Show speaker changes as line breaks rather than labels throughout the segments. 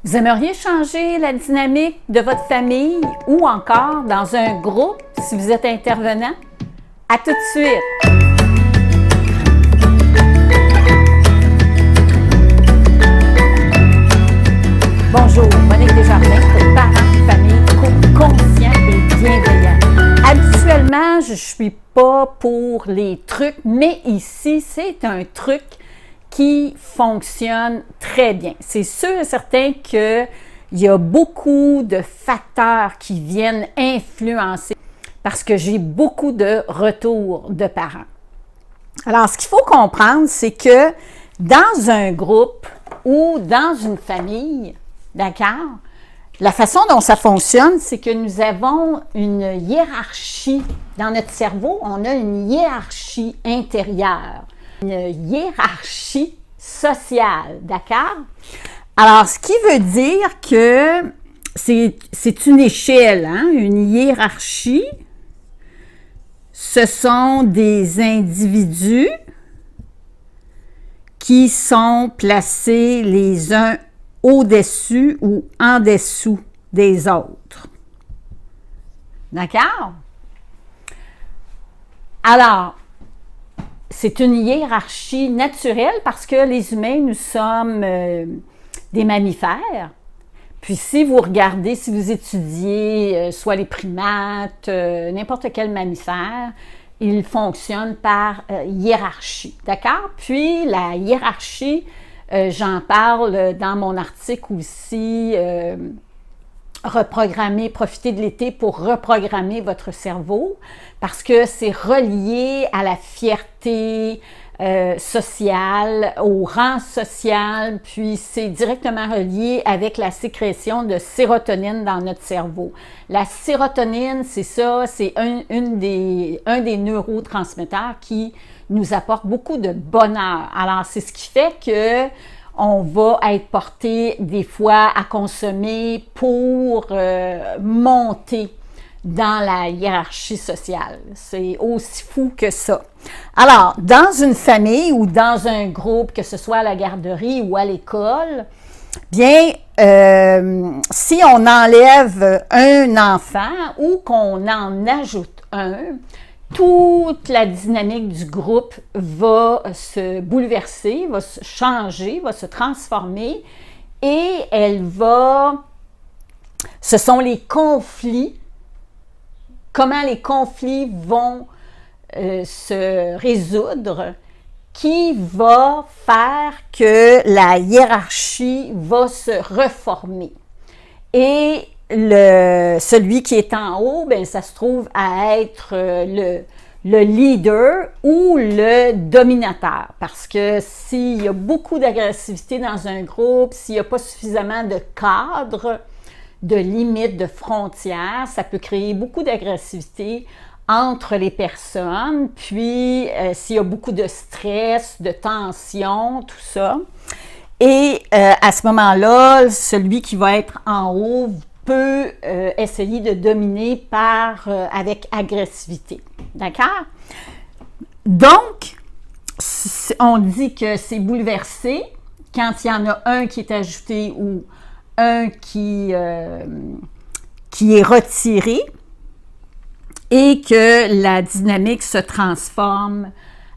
Vous aimeriez changer la dynamique de votre famille ou encore dans un groupe si vous êtes intervenant? À tout de suite! Bonjour, Monique Desjardins pour parents de famille conscients et bienveillants. Habituellement, je ne suis pas pour les trucs, mais ici, c'est un truc qui fonctionne très bien. C'est sûr et certain qu'il y a beaucoup de facteurs qui viennent influencer parce que j'ai beaucoup de retours de parents. Alors, ce qu'il faut comprendre, c'est que dans un groupe ou dans une famille, d'accord, la façon dont ça fonctionne, c'est que nous avons une hiérarchie dans notre cerveau. On a une hiérarchie intérieure, une hiérarchie sociale, d'accord? Alors, ce qui veut dire que c'est une échelle, hein? Une hiérarchie. Ce sont des individus qui sont placés les uns au-dessus ou en dessous des autres. D'accord? Alors, c'est une hiérarchie naturelle parce que les humains, nous sommes des mammifères. Puis si vous regardez, si vous étudiez soit les primates, n'importe quel mammifère, ils fonctionnent par hiérarchie. D'accord? Puis la hiérarchie, j'en parle dans mon article aussi, reprogrammer, profiter de l'été pour reprogrammer votre cerveau parce que c'est relié à la fierté sociale, au rang social, puis c'est directement relié avec la sécrétion de sérotonine dans notre cerveau. La sérotonine, c'est ça, c'est un des neurotransmetteurs qui nous apporte beaucoup de bonheur. Alors, c'est ce qui fait que on va être porté des fois à consommer pour monter dans la hiérarchie sociale. C'est aussi fou que ça. Alors, dans une famille ou dans un groupe, que ce soit à la garderie ou à l'école, bien, si on enlève un enfant ou qu'on en ajoute un, toute la dynamique du groupe va se bouleverser, va se changer, va se transformer et ce sont les conflits, comment les conflits vont se résoudre, qui va faire que la hiérarchie va se reformer. Et celui qui est en haut, bien, ça se trouve à être le leader ou le dominateur. Parce que s'il y a beaucoup d'agressivité dans un groupe, s'il n'y a pas suffisamment de cadres, de limites, de frontières, ça peut créer beaucoup d'agressivité entre les personnes. Puis, s'il y a beaucoup de stress, de tension, tout ça. Et à ce moment-là, celui qui va être en haut peut essayer de dominer avec agressivité. D'accord? Donc, on dit que c'est bouleversé quand il y en a un qui est ajouté ou un qui est retiré et que la dynamique se transforme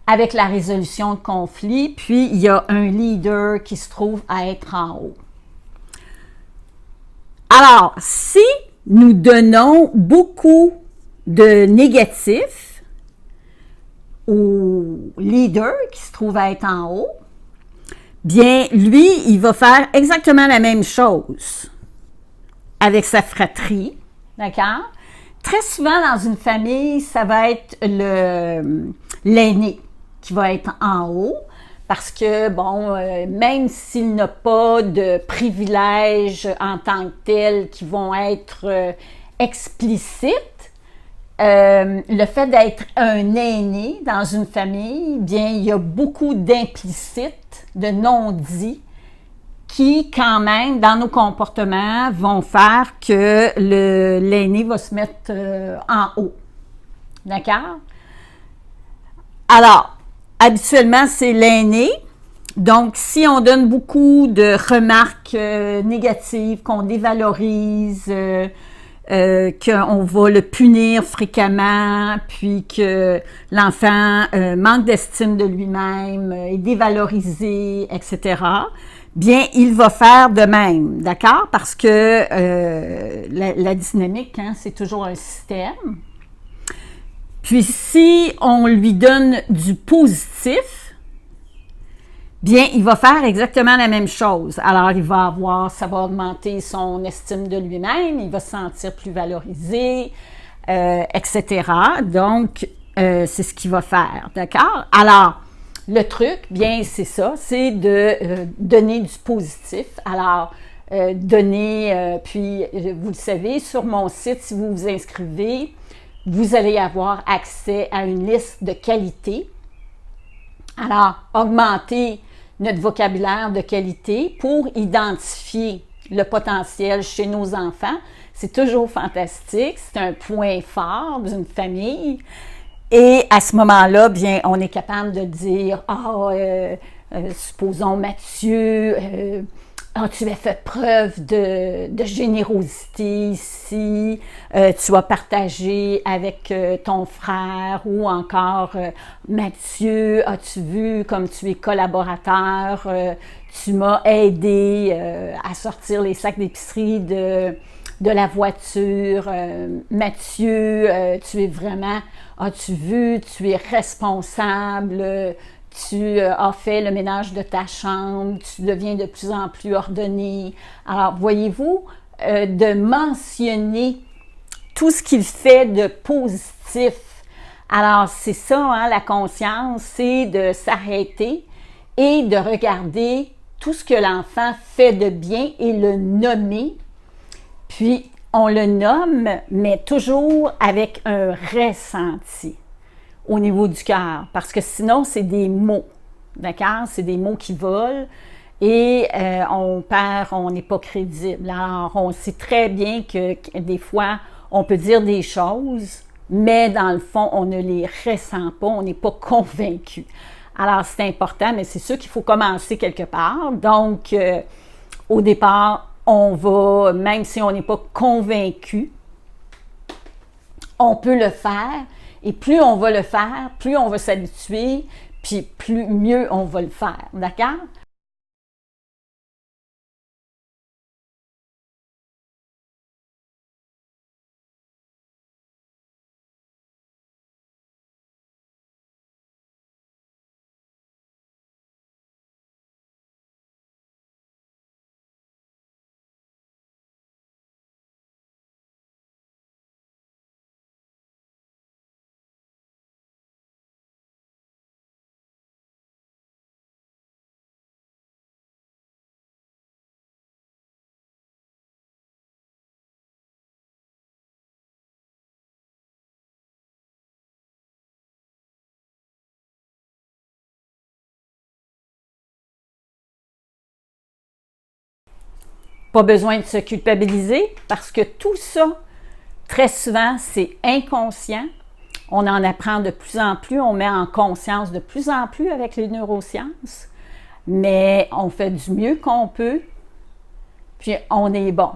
avec la résolution de conflits, puis il y a un leader qui se trouve à être en haut. Alors, si nous donnons beaucoup de négatifs au leader qui se trouve à être en haut, bien, lui, il va faire exactement la même chose avec sa fratrie, d'accord? Très souvent, dans une famille, ça va être l'aîné qui va être en haut, parce que, bon, même s'il n'a pas de privilèges en tant que tels qui vont être explicites, le fait d'être un aîné dans une famille, bien, il y a beaucoup d'implicites, de non-dits, qui, quand même, dans nos comportements, vont faire que l'aîné va se mettre en haut. D'accord? Alors, habituellement, c'est l'aîné. Donc, si on donne beaucoup de remarques négatives, qu'on dévalorise, qu'on va le punir fréquemment, puis que l'enfant manque d'estime de lui-même, est dévalorisé, etc., bien, il va faire de même, d'accord? Parce que la dynamique, hein, c'est toujours un système. Puis, si on lui donne du positif, bien, il va faire exactement la même chose. Alors, ça va augmenter son estime de lui-même, il va se sentir plus valorisé, etc. Donc, c'est ce qu'il va faire, d'accord? Alors, le truc, bien, c'est ça, c'est de donner du positif. Alors, puis, vous le savez, sur mon site, si vous vous inscrivez, vous allez avoir accès à une liste de qualités. Alors, augmenter notre vocabulaire de qualité pour identifier le potentiel chez nos enfants. C'est toujours fantastique, c'est un point fort d'une famille. Et à ce moment-là, bien, on est capable de dire, supposons Mathieu, tu as fait preuve de générosité ici, tu as partagé avec ton frère, ou encore Mathieu, as-tu vu comme tu es collaborateur, tu m'as aidé à sortir les sacs d'épicerie de la voiture. Mathieu, tu es vraiment, as-tu vu, tu es responsable, tu as fait le ménage de ta chambre, tu deviens de plus en plus ordonné. Alors, voyez-vous, de mentionner tout ce qu'il fait de positif. Alors, c'est ça, hein, la conscience, c'est de s'arrêter et de regarder tout ce que l'enfant fait de bien et le nommer. Puis, on le nomme, mais toujours avec un ressenti au niveau du cœur, parce que sinon, c'est des mots, d'accord? C'est des mots qui volent et on n'est pas crédible. Alors, on sait très bien que des fois, on peut dire des choses, mais dans le fond, on ne les ressent pas, on n'est pas convaincu. Alors, c'est important, mais c'est sûr qu'il faut commencer quelque part. Donc, au départ, on va, même si on n'est pas convaincu, on peut le faire. Et plus on va le faire, plus on va s'habituer, puis mieux on va le faire. D'accord? Pas besoin de se culpabiliser parce que tout ça, très souvent, c'est inconscient. On en apprend de plus en plus, on met en conscience de plus en plus avec les neurosciences, mais on fait du mieux qu'on peut, puis on est bon.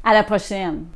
À la prochaine!